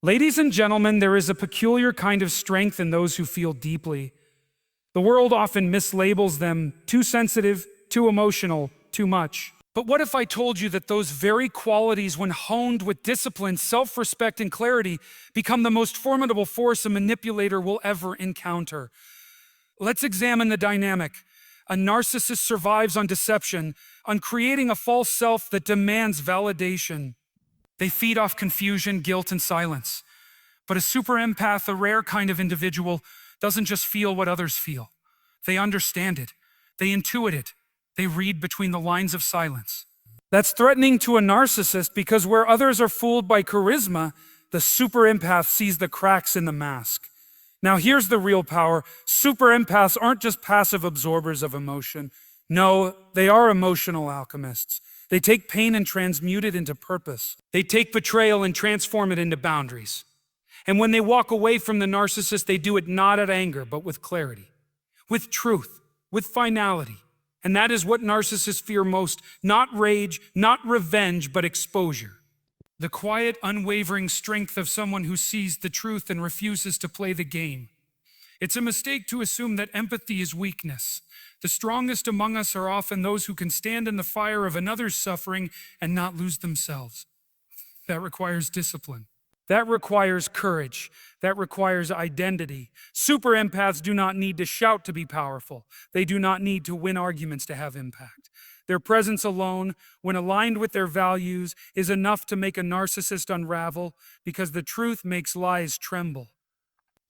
Ladies and gentlemen, there is a peculiar kind of strength in those who feel deeply. The world often mislabels them too sensitive, too emotional, too much. But what if I told you that those very qualities, when honed with discipline, self-respect, and clarity, become the most formidable force a manipulator will ever encounter? Let's examine the dynamic. A narcissist survives on deception, on creating a false self that demands validation. They feed off confusion, guilt, and silence. But a super empath, a rare kind of individual, doesn't just feel what others feel. They understand it. They intuit it. They read between the lines of silence. That's threatening to a narcissist because where others are fooled by charisma, the super empath sees the cracks in the mask. Now here's the real power. Super empaths aren't just passive absorbers of emotion. No, they are emotional alchemists. They take pain and transmute it into purpose. They take betrayal and transform it into boundaries. And when they walk away from the narcissist, they do it not out of anger, but with clarity, with truth, with finality. And that is what narcissists fear most, not rage, not revenge, but exposure. The quiet, unwavering strength of someone who sees the truth and refuses to play the game. It's a mistake to assume that empathy is weakness. The strongest among us are often those who can stand in the fire of another's suffering and not lose themselves. That requires discipline. That requires courage. That requires identity. Super empaths do not need to shout to be powerful. They do not need to win arguments to have impact. Their presence alone, when aligned with their values, is enough to make a narcissist unravel because the truth makes lies tremble.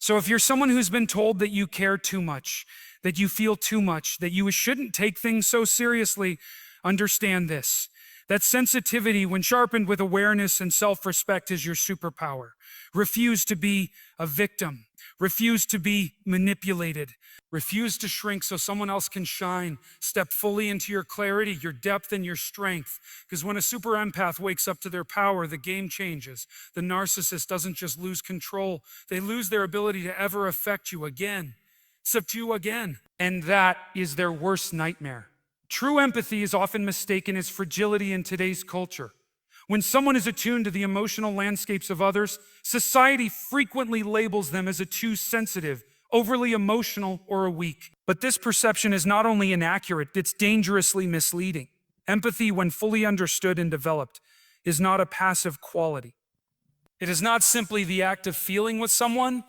So if you're someone who's been told that you care too much, that you feel too much, that you shouldn't take things so seriously, understand this. That sensitivity, when sharpened with awareness and self-respect, is your superpower. Refuse to be a victim. Refuse to be manipulated. Refuse to shrink so someone else can shine. Step fully into your clarity, your depth, and your strength. Because when a super empath wakes up to their power, the game changes. The narcissist doesn't just lose control. They lose their ability to ever affect you again, subdue again. And that is their worst nightmare. True empathy is often mistaken as fragility in today's culture. When someone is attuned to the emotional landscapes of others, society frequently labels them as a too sensitive, overly emotional, or a weak. But this perception is not only inaccurate, it's dangerously misleading. Empathy, when fully understood and developed, is not a passive quality. It is not simply the act of feeling with someone.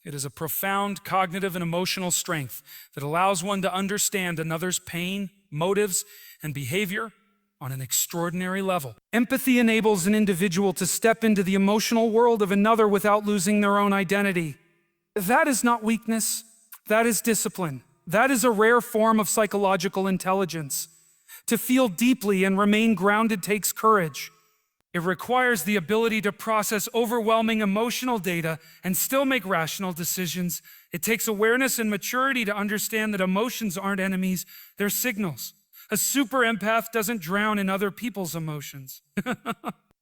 It is a profound cognitive and emotional strength that allows one to understand another's pain, motives, and behavior on an extraordinary level. Empathy enables an individual to step into the emotional world of another without losing their own identity. That is not weakness. That is discipline. That is a rare form of psychological intelligence. To feel deeply and remain grounded takes courage. It requires the ability to process overwhelming emotional data and still make rational decisions. It takes awareness and maturity to understand that emotions aren't enemies, they're signals. A super empath doesn't drown in other people's emotions.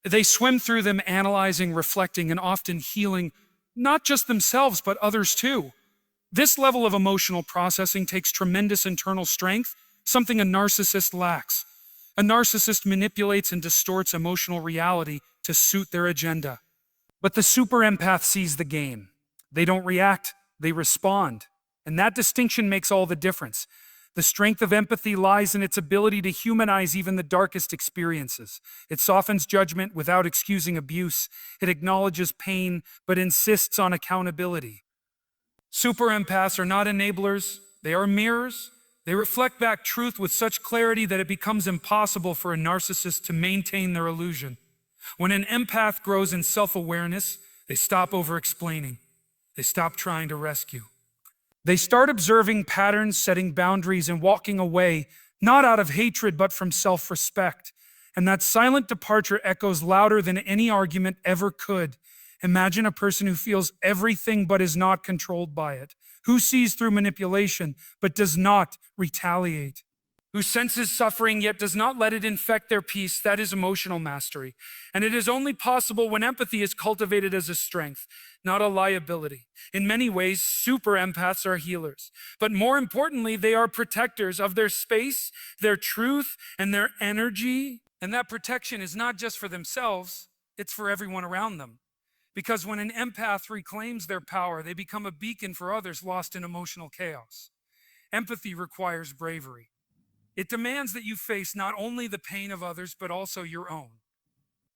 They swim through them, analyzing, reflecting, and often healing not just themselves, but others too. This level of emotional processing takes tremendous internal strength, something a narcissist lacks. A narcissist manipulates and distorts emotional reality to suit their agenda. But the super empath sees the game. They don't react, they respond. And that distinction makes all the difference. The strength of empathy lies in its ability to humanize even the darkest experiences. It softens judgment without excusing abuse. It acknowledges pain, but insists on accountability. Super empaths are not enablers, they are mirrors. They reflect back truth with such clarity that it becomes impossible for a narcissist to maintain their illusion. When an empath grows in self-awareness, they stop over-explaining. They stop trying to rescue. They start observing patterns, setting boundaries, and walking away, not out of hatred, but from self-respect. And that silent departure echoes louder than any argument ever could. Imagine a person who feels everything but is not controlled by it, who sees through manipulation but does not retaliate, who senses suffering yet does not let it infect their peace. That is emotional mastery. And it is only possible when empathy is cultivated as a strength, not a liability. In many ways, super empaths are healers. But more importantly, they are protectors of their space, their truth, and their energy. And that protection is not just for themselves, it's for everyone around them. Because when an empath reclaims their power, they become a beacon for others lost in emotional chaos. Empathy requires bravery. It demands that you face not only the pain of others, but also your own.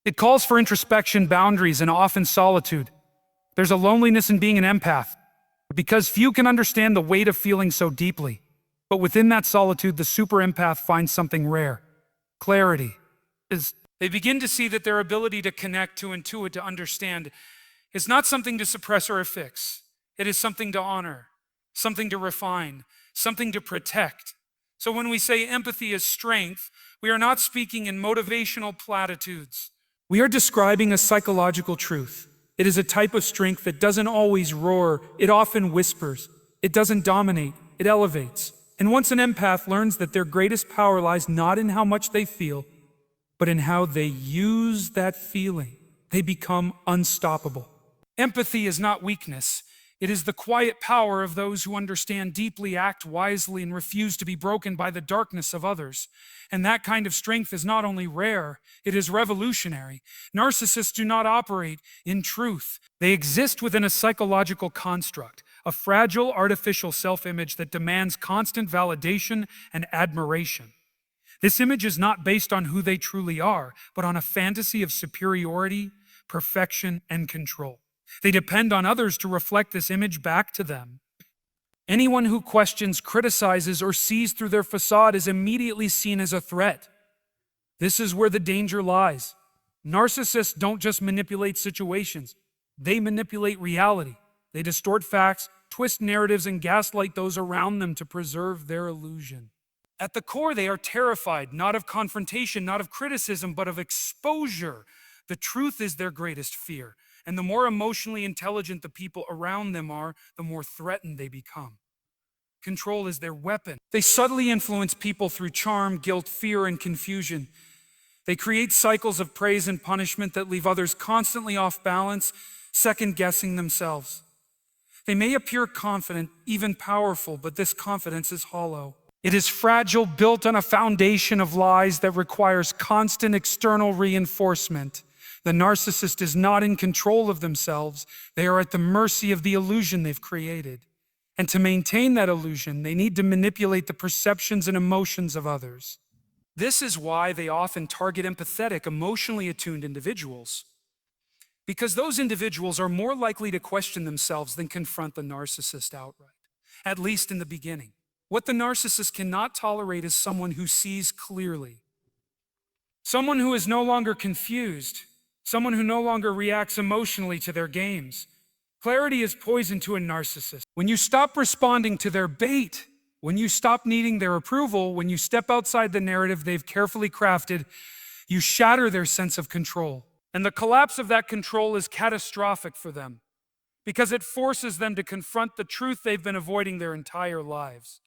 It calls for introspection, boundaries, and often solitude. There's a loneliness in being an empath, because few can understand the weight of feeling so deeply. But within that solitude, the super empath finds something rare. Clarity. They begin to see that their ability to connect, to intuit, to understand is not something to suppress or fix. It is something to honor, something to refine, something to protect. So when we say empathy is strength, we are not speaking in motivational platitudes. We are describing a psychological truth. It is a type of strength that doesn't always roar, it often whispers. It doesn't dominate, it elevates. And once an empath learns that their greatest power lies not in how much they feel, but in how they use that feeling, they become unstoppable. Empathy is not weakness. It is the quiet power of those who understand deeply, act wisely, and refuse to be broken by the darkness of others. And that kind of strength is not only rare, it is revolutionary. Narcissists do not operate in truth. They exist within a psychological construct, a fragile artificial self-image that demands constant validation and admiration. This image is not based on who they truly are, but on a fantasy of superiority, perfection, and control. They depend on others to reflect this image back to them. Anyone who questions, criticizes, or sees through their facade is immediately seen as a threat. This is where the danger lies. Narcissists don't just manipulate situations. They manipulate reality. They distort facts, twist narratives, and gaslight those around them to preserve their illusion. At the core, they are terrified, not of confrontation, not of criticism, but of exposure. The truth is their greatest fear. And the more emotionally intelligent the people around them are, the more threatened they become. Control is their weapon. They subtly influence people through charm, guilt, fear, and confusion. They create cycles of praise and punishment that leave others constantly off balance, second-guessing themselves. They may appear confident, even powerful, but this confidence is hollow. It is fragile, built on a foundation of lies that requires constant external reinforcement. The narcissist is not in control of themselves. They are at the mercy of the illusion they've created. And to maintain that illusion, they need to manipulate the perceptions and emotions of others. This is why they often target empathetic, emotionally attuned individuals. Because those individuals are more likely to question themselves than confront the narcissist outright, at least in the beginning. What the narcissist cannot tolerate is someone who sees clearly. Someone who is no longer confused. Someone who no longer reacts emotionally to their games. Clarity is poison to a narcissist. When you stop responding to their bait, when you stop needing their approval, when you step outside the narrative they've carefully crafted, you shatter their sense of control. And the collapse of that control is catastrophic for them, because it forces them to confront the truth they've been avoiding their entire lives.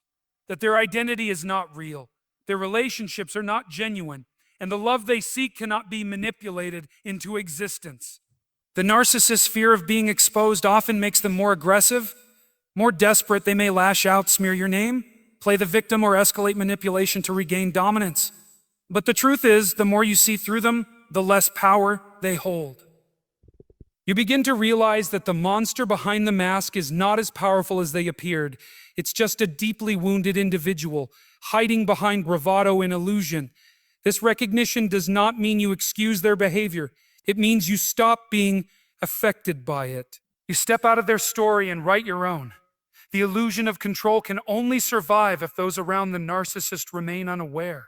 That their identity is not real, their relationships are not genuine, and the love they seek cannot be manipulated into existence. The narcissist's fear of being exposed often makes them more aggressive, more desperate. They may lash out, smear your name, play the victim, or escalate manipulation to regain dominance. But the truth is, the more you see through them, the less power they hold. You begin to realize that the monster behind the mask is not as powerful as they appeared. It's just a deeply wounded individual, hiding behind bravado and illusion. This recognition does not mean you excuse their behavior. It means you stop being affected by it. You step out of their story and write your own. The illusion of control can only survive if those around the narcissist remain unaware.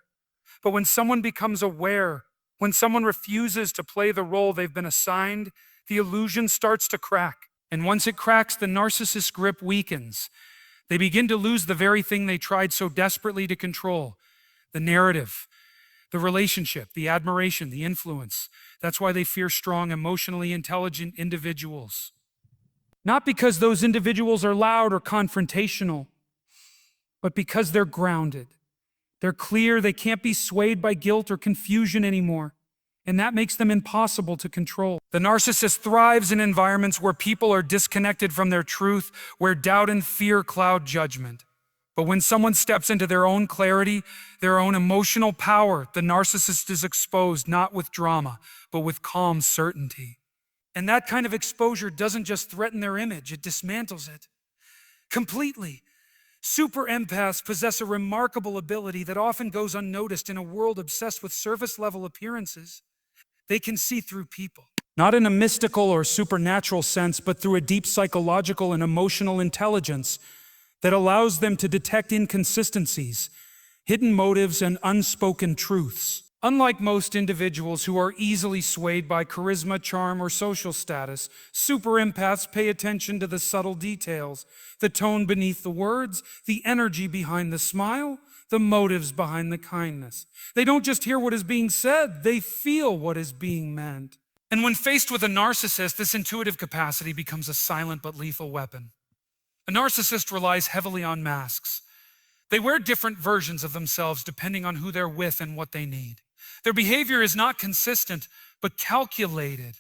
But when someone becomes aware, when someone refuses to play the role they've been assigned, the illusion starts to crack. And once it cracks, the narcissist's grip weakens. They begin to lose the very thing they tried so desperately to control: the narrative, the relationship, the admiration, the influence. That's why they fear strong, emotionally intelligent individuals. Not because those individuals are loud or confrontational, but because they're grounded. They're clear, they can't be swayed by guilt or confusion anymore, and that makes them impossible to control. The narcissist thrives in environments where people are disconnected from their truth, where doubt and fear cloud judgment. But when someone steps into their own clarity, their own emotional power, the narcissist is exposed not with drama, but with calm certainty. And that kind of exposure doesn't just threaten their image, it dismantles it completely. Super empaths possess a remarkable ability that often goes unnoticed in a world obsessed with surface-level appearances. They can see through people. Not in a mystical or supernatural sense, but through a deep psychological and emotional intelligence that allows them to detect inconsistencies, hidden motives, and unspoken truths. Unlike most individuals who are easily swayed by charisma, charm, or social status, super empaths pay attention to the subtle details, the tone beneath the words, the energy behind the smile, the motives behind the kindness. They don't just hear what is being said, they feel what is being meant. And when faced with a narcissist, this intuitive capacity becomes a silent but lethal weapon. A narcissist relies heavily on masks. They wear different versions of themselves depending on who they're with and what they need. Their behavior is not consistent, but calculated.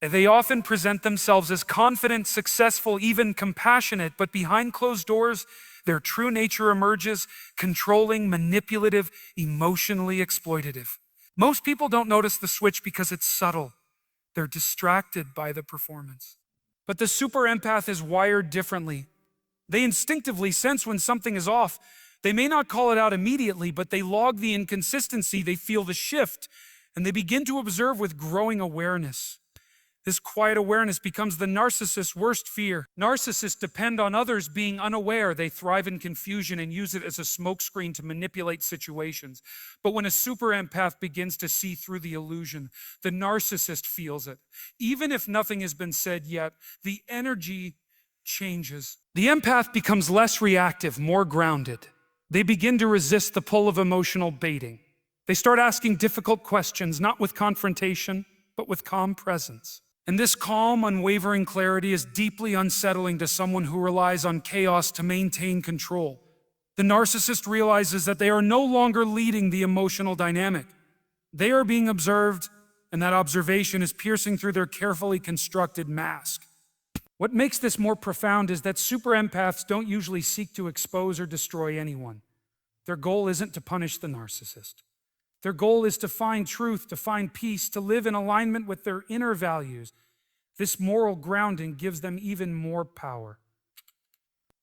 They often present themselves as confident, successful, even compassionate, but behind closed doors, their true nature emerges, controlling, manipulative, emotionally exploitative. Most people don't notice the switch because it's subtle. They're distracted by the performance. But the super empath is wired differently. They instinctively sense when something is off. They may not call it out immediately, but they log the inconsistency, they feel the shift, and they begin to observe with growing awareness. This quiet awareness becomes the narcissist's worst fear. Narcissists depend on others being unaware. They thrive in confusion and use it as a smokescreen to manipulate situations. But when a super empath begins to see through the illusion, the narcissist feels it. Even if nothing has been said yet, the energy changes. The empath becomes less reactive, more grounded. They begin to resist the pull of emotional baiting. They start asking difficult questions, not with confrontation, but with calm presence. And this calm, unwavering clarity is deeply unsettling to someone who relies on chaos to maintain control. The narcissist realizes that they are no longer leading the emotional dynamic. They are being observed, and that observation is piercing through their carefully constructed mask. What makes this more profound is that super empaths don't usually seek to expose or destroy anyone. Their goal isn't to punish the narcissist. Their goal is to find truth, to find peace, to live in alignment with their inner values. This moral grounding gives them even more power.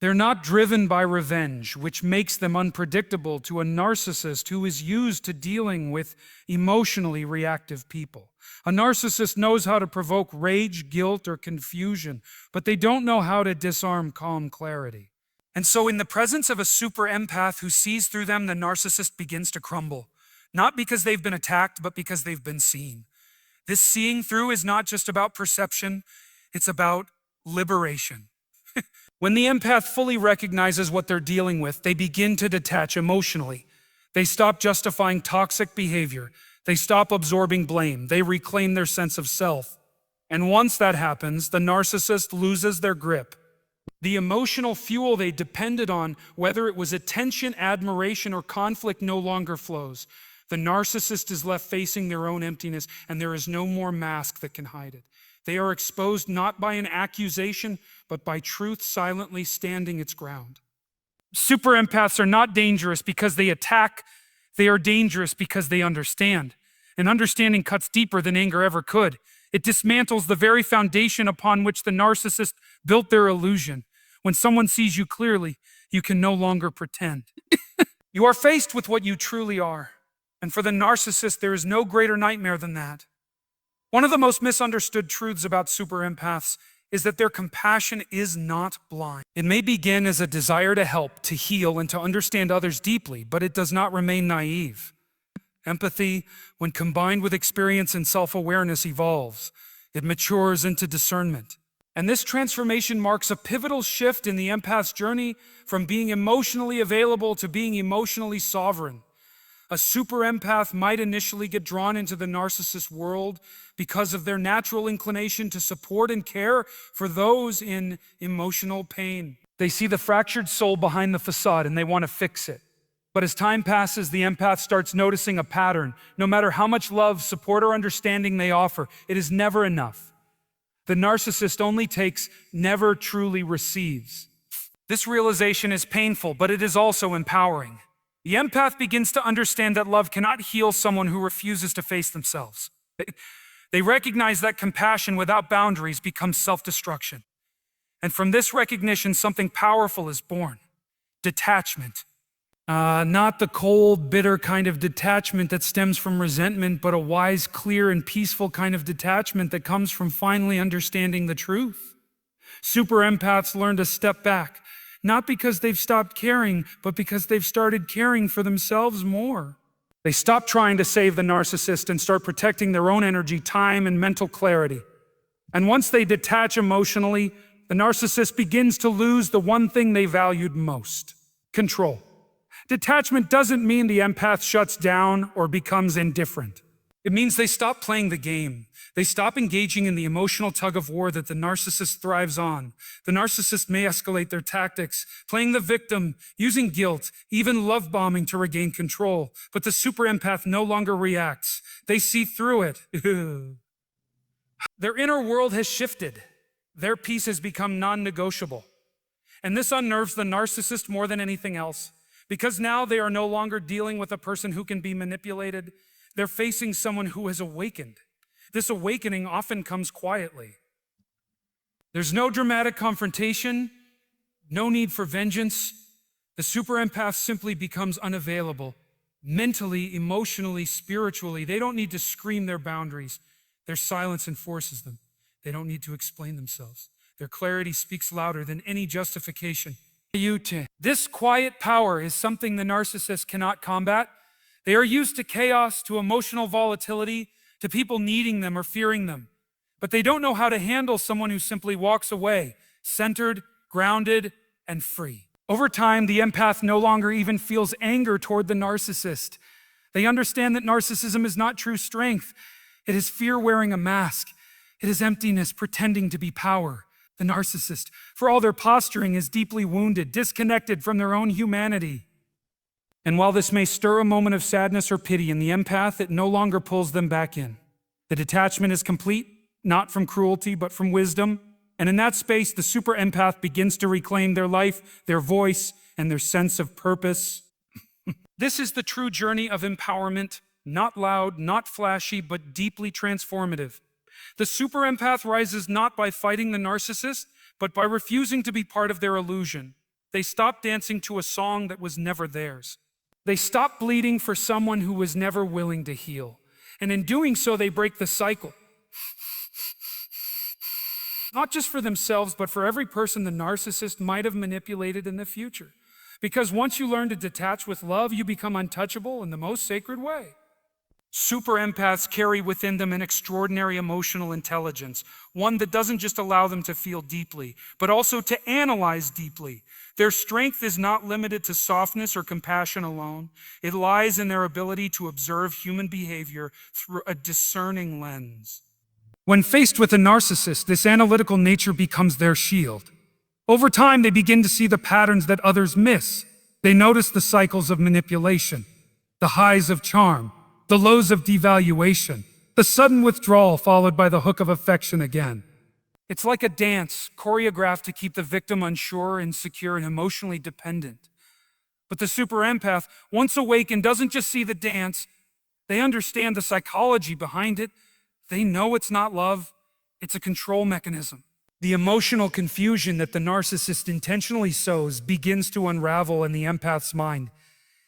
They're not driven by revenge, which makes them unpredictable to a narcissist who is used to dealing with emotionally reactive people. A narcissist knows how to provoke rage, guilt, or confusion, but they don't know how to disarm calm clarity. And so in the presence of a super empath who sees through them, the narcissist begins to crumble. Not because they've been attacked, but because they've been seen. This seeing through is not just about perception, it's about liberation. When the empath fully recognizes what they're dealing with, they begin to detach emotionally. They stop justifying toxic behavior. They stop absorbing blame. They reclaim their sense of self. And once that happens, the narcissist loses their grip. The emotional fuel they depended on, whether it was attention, admiration, or conflict, no longer flows. The narcissist is left facing their own emptiness, and there is no more mask that can hide it. They are exposed not by an accusation, but by truth silently standing its ground. Super empaths are not dangerous because they attack. They are dangerous because they understand. And understanding cuts deeper than anger ever could. It dismantles the very foundation upon which the narcissist built their illusion. When someone sees you clearly, you can no longer pretend. You are faced with what you truly are. And for the narcissist, there is no greater nightmare than that. One of the most misunderstood truths about super empaths is that their compassion is not blind. It may begin as a desire to help, to heal, and to understand others deeply, but it does not remain naive. Empathy, when combined with experience and self-awareness, evolves. It matures into discernment. And this transformation marks a pivotal shift in the empath's journey from being emotionally available to being emotionally sovereign. A super empath might initially get drawn into the narcissist world because of their natural inclination to support and care for those in emotional pain. They see the fractured soul behind the facade and they want to fix it. But as time passes, the empath starts noticing a pattern. No matter how much love, support, or understanding they offer, it is never enough. The narcissist only takes, never truly receives. This realization is painful, but it is also empowering. The empath begins to understand that love cannot heal someone who refuses to face themselves. They recognize that compassion without boundaries becomes self-destruction. And from this recognition, something powerful is born: detachment. Not the cold, bitter kind of detachment that stems from resentment, but a wise, clear, and peaceful kind of detachment that comes from finally understanding the truth. Super empaths learn to step back, not because they've stopped caring, but because they've started caring for themselves more. They stop trying to save the narcissist and start protecting their own energy, time, and mental clarity. And once they detach emotionally, the narcissist begins to lose the one thing they valued most: control. Detachment doesn't mean the empath shuts down or becomes indifferent. It means they stop playing the game. They stop engaging in the emotional tug-of-war that the narcissist thrives on. The narcissist may escalate their tactics, playing the victim, using guilt, even love-bombing to regain control. But the super empath no longer reacts. They see through it. Their inner world has shifted. Their peace has become non-negotiable. And this unnerves the narcissist more than anything else. Because now they are no longer dealing with a person who can be manipulated. They're facing someone who has awakened. This awakening often comes quietly. There's no dramatic confrontation, no need for vengeance. The super empath simply becomes unavailable. Mentally, emotionally, spiritually, they don't need to scream their boundaries. Their silence enforces them. They don't need to explain themselves. Their clarity speaks louder than any justification. This quiet power is something the narcissist cannot combat. They are used to chaos, to emotional volatility, to people needing them or fearing them. But they don't know how to handle someone who simply walks away, centered, grounded, and free. Over time, the empath no longer even feels anger toward the narcissist. They understand that narcissism is not true strength. It is fear wearing a mask. It is emptiness pretending to be power. The narcissist, for all their posturing, is deeply wounded, disconnected from their own humanity. And while this may stir a moment of sadness or pity in the empath, it no longer pulls them back in. The detachment is complete, not from cruelty, but from wisdom. And in that space, the super empath begins to reclaim their life, their voice, and their sense of purpose. This is the true journey of empowerment, not loud, not flashy, but deeply transformative. The super empath rises not by fighting the narcissist, but by refusing to be part of their illusion. They stop dancing to a song that was never theirs. They stop bleeding for someone who was never willing to heal. And in doing so, they break the cycle. Not just for themselves, but for every person the narcissist might have manipulated in the future. Because once you learn to detach with love, you become untouchable in the most sacred way. Super empaths carry within them an extraordinary emotional intelligence, one that doesn't just allow them to feel deeply, but also to analyze deeply. Their strength is not limited to softness or compassion alone. It lies in their ability to observe human behavior through a discerning lens. When faced with a narcissist, this analytical nature becomes their shield. Over time, they begin to see the patterns that others miss. They notice the cycles of manipulation, the highs of charm, the lows of devaluation, the sudden withdrawal followed by the hook of affection again. It's like a dance, choreographed to keep the victim unsure, insecure, and emotionally dependent. But the super empath, once awakened, doesn't just see the dance. They understand the psychology behind it. They know it's not love, it's a control mechanism. The emotional confusion that the narcissist intentionally sows begins to unravel in the empath's mind.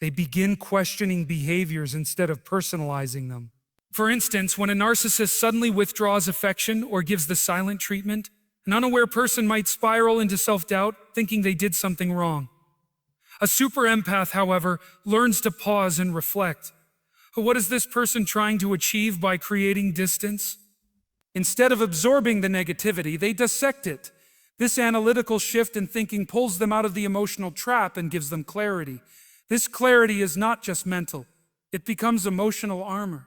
They begin questioning behaviors instead of personalizing them. For instance, when a narcissist suddenly withdraws affection or gives the silent treatment, an unaware person might spiral into self-doubt, thinking they did something wrong. A super empath, however, learns to pause and reflect. What is this person trying to achieve by creating distance? Instead of absorbing the negativity, they dissect it. This analytical shift in thinking pulls them out of the emotional trap and gives them clarity. This clarity is not just mental. It becomes emotional armor.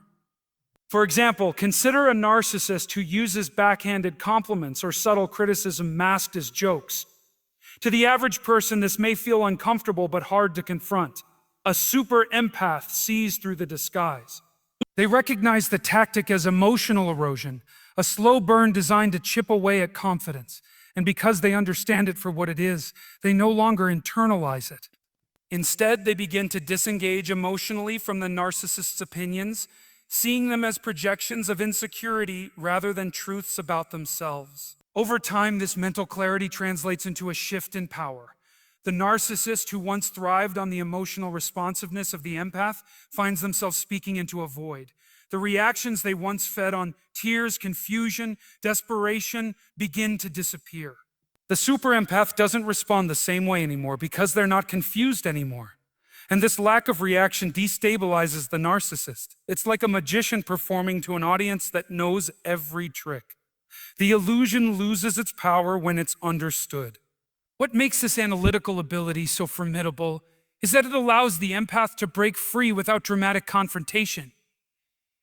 For example, consider a narcissist who uses backhanded compliments or subtle criticism masked as jokes. To the average person, this may feel uncomfortable but hard to confront. A super empath sees through the disguise. They recognize the tactic as emotional erosion, a slow burn designed to chip away at confidence. And because they understand it for what it is, they no longer internalize it. Instead, they begin to disengage emotionally from the narcissist's opinions. seeing them as projections of insecurity rather than truths about themselves. Over time, this mental clarity translates into a shift in power. The narcissist who once thrived on the emotional responsiveness of the empath finds themselves speaking into a void. The reactions they once fed on tears, confusion, desperation begin to disappear. The super empath doesn't respond the same way anymore because they're not confused anymore. And this lack of reaction destabilizes the narcissist. It's like a magician performing to an audience that knows every trick. The illusion loses its power when it's understood. What makes this analytical ability so formidable is that it allows the empath to break free without dramatic confrontation.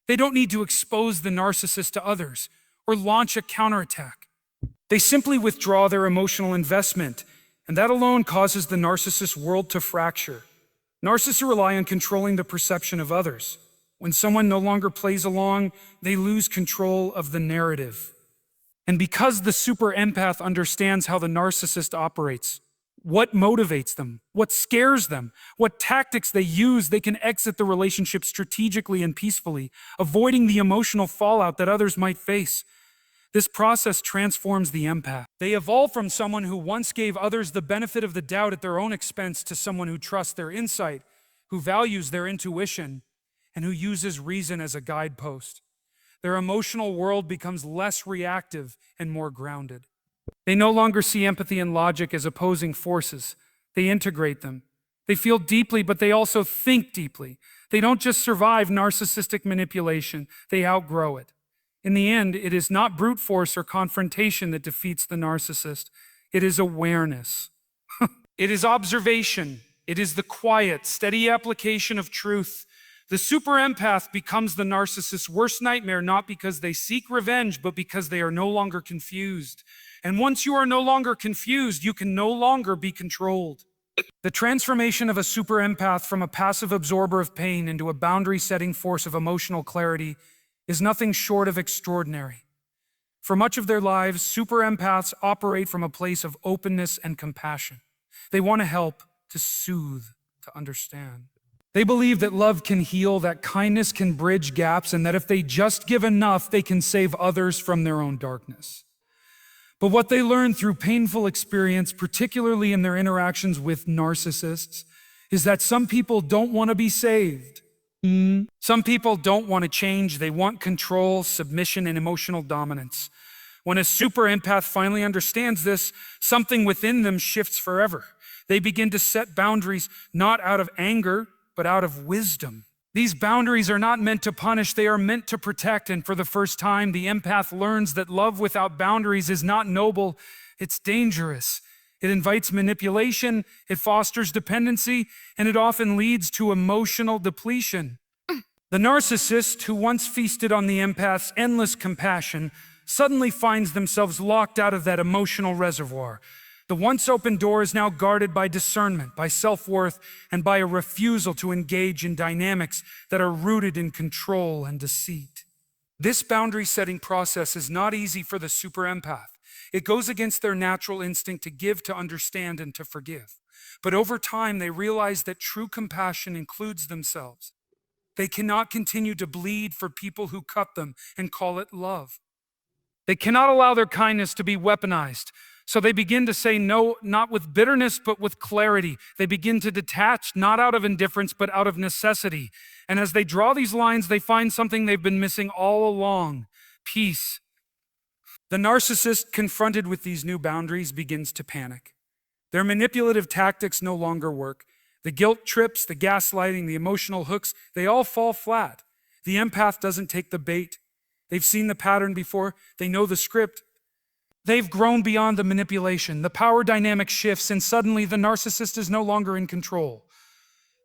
They don't need to expose the narcissist to others or launch a counterattack. They simply withdraw their emotional investment, and that alone causes the narcissist's world to fracture. Narcissists rely on controlling the perception of others. When someone no longer plays along, they lose control of the narrative. And because the super empath understands how the narcissist operates, what motivates them, what scares them, what tactics they use, they can exit the relationship strategically and peacefully, avoiding the emotional fallout that others might face. This process transforms the empath. They evolve from someone who once gave others the benefit of the doubt at their own expense to someone who trusts their insight, who values their intuition, and who uses reason as a guidepost. Their emotional world becomes less reactive and more grounded. They no longer see empathy and logic as opposing forces. They integrate them. They feel deeply, but they also think deeply. They don't just survive narcissistic manipulation, they outgrow it. In the end, it is not brute force or confrontation that defeats the narcissist. It is awareness. It is observation. It is the quiet, steady application of truth. The super empath becomes the narcissist's worst nightmare, not because they seek revenge, but because they are no longer confused. And once you are no longer confused, you can no longer be controlled. The transformation of a super empath from a passive absorber of pain into a boundary-setting force of emotional clarity is nothing short of extraordinary. For much of their lives, super empaths operate from a place of openness and compassion. They want to help, to soothe, to understand. They believe that love can heal, that kindness can bridge gaps, and that if they just give enough, they can save others from their own darkness. But what they learn through painful experience, particularly in their interactions with narcissists, is that some people don't want to be saved. Some people don't want to change. They want control, submission, and emotional dominance. When a super empath finally understands this, something within them shifts forever. They begin to set boundaries not out of anger, but out of wisdom. These boundaries are not meant to punish, they are meant to protect. And for the first time, the empath learns that love without boundaries is not noble, it's dangerous. It invites manipulation, it fosters dependency, and it often leads to emotional depletion. The narcissist, who once feasted on the empath's endless compassion, suddenly finds themselves locked out of that emotional reservoir. The once open door is now guarded by discernment, by self-worth, and by a refusal to engage in dynamics that are rooted in control and deceit. This boundary-setting process is not easy for the super empath. It goes against their natural instinct to give, to understand, and to forgive. But over time, they realize that true compassion includes themselves. They cannot continue to bleed for people who cut them and call it love. They cannot allow their kindness to be weaponized. So they begin to say no, not with bitterness, but with clarity. They begin to detach, not out of indifference, but out of necessity. And as they draw these lines, they find something they've been missing all along: peace. The narcissist, confronted with these new boundaries, begins to panic. Their manipulative tactics no longer work. The guilt trips, the gaslighting, the emotional hooks, they all fall flat. The empath doesn't take the bait. They've seen the pattern before. They know the script. They've grown beyond the manipulation. The power dynamic shifts, and suddenly the narcissist is no longer in control.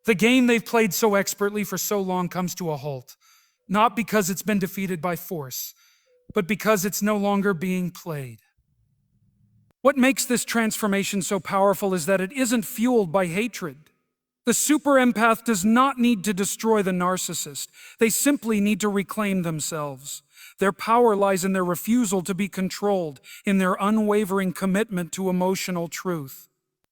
The game they've played so expertly for so long comes to a halt, not because it's been defeated by force, but because it's no longer being played. What makes this transformation so powerful is that it isn't fueled by hatred. The super empath does not need to destroy the narcissist. They simply need to reclaim themselves. Their power lies in their refusal to be controlled, in their unwavering commitment to emotional truth.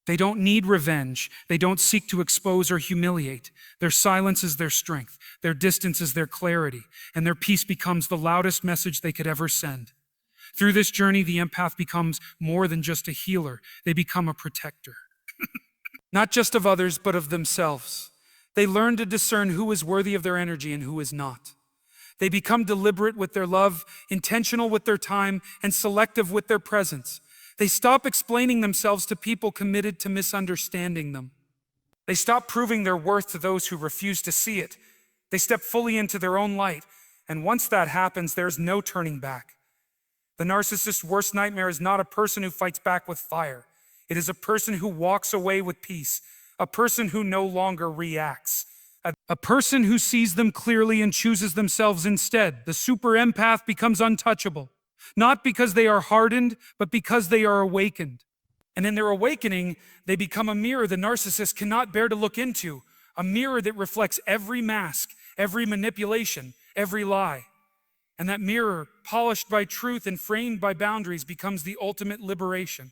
They don't need revenge. They don't seek to expose or humiliate. Their silence is their strength. Their distance is their clarity. And their peace becomes the loudest message they could ever send. Through this journey, the empath becomes more than just a healer. They become a protector. Not just of others, but of themselves. They learn to discern who is worthy of their energy and who is not. They become deliberate with their love, intentional with their time, and selective with their presence. They stop explaining themselves to people committed to misunderstanding them. They stop proving their worth to those who refuse to see it. They step fully into their own light, and once that happens, there's no turning back. The narcissist's worst nightmare is not a person who fights back with fire. It is a person who walks away with peace, a person who no longer reacts, a person who sees them clearly and chooses themselves instead. The super empath becomes untouchable, not because they are hardened, but because they are awakened. And in their awakening, they become a mirror the narcissist cannot bear to look into, a mirror that reflects every mask, every manipulation, every lie. And that mirror, polished by truth and framed by boundaries, becomes the ultimate liberation.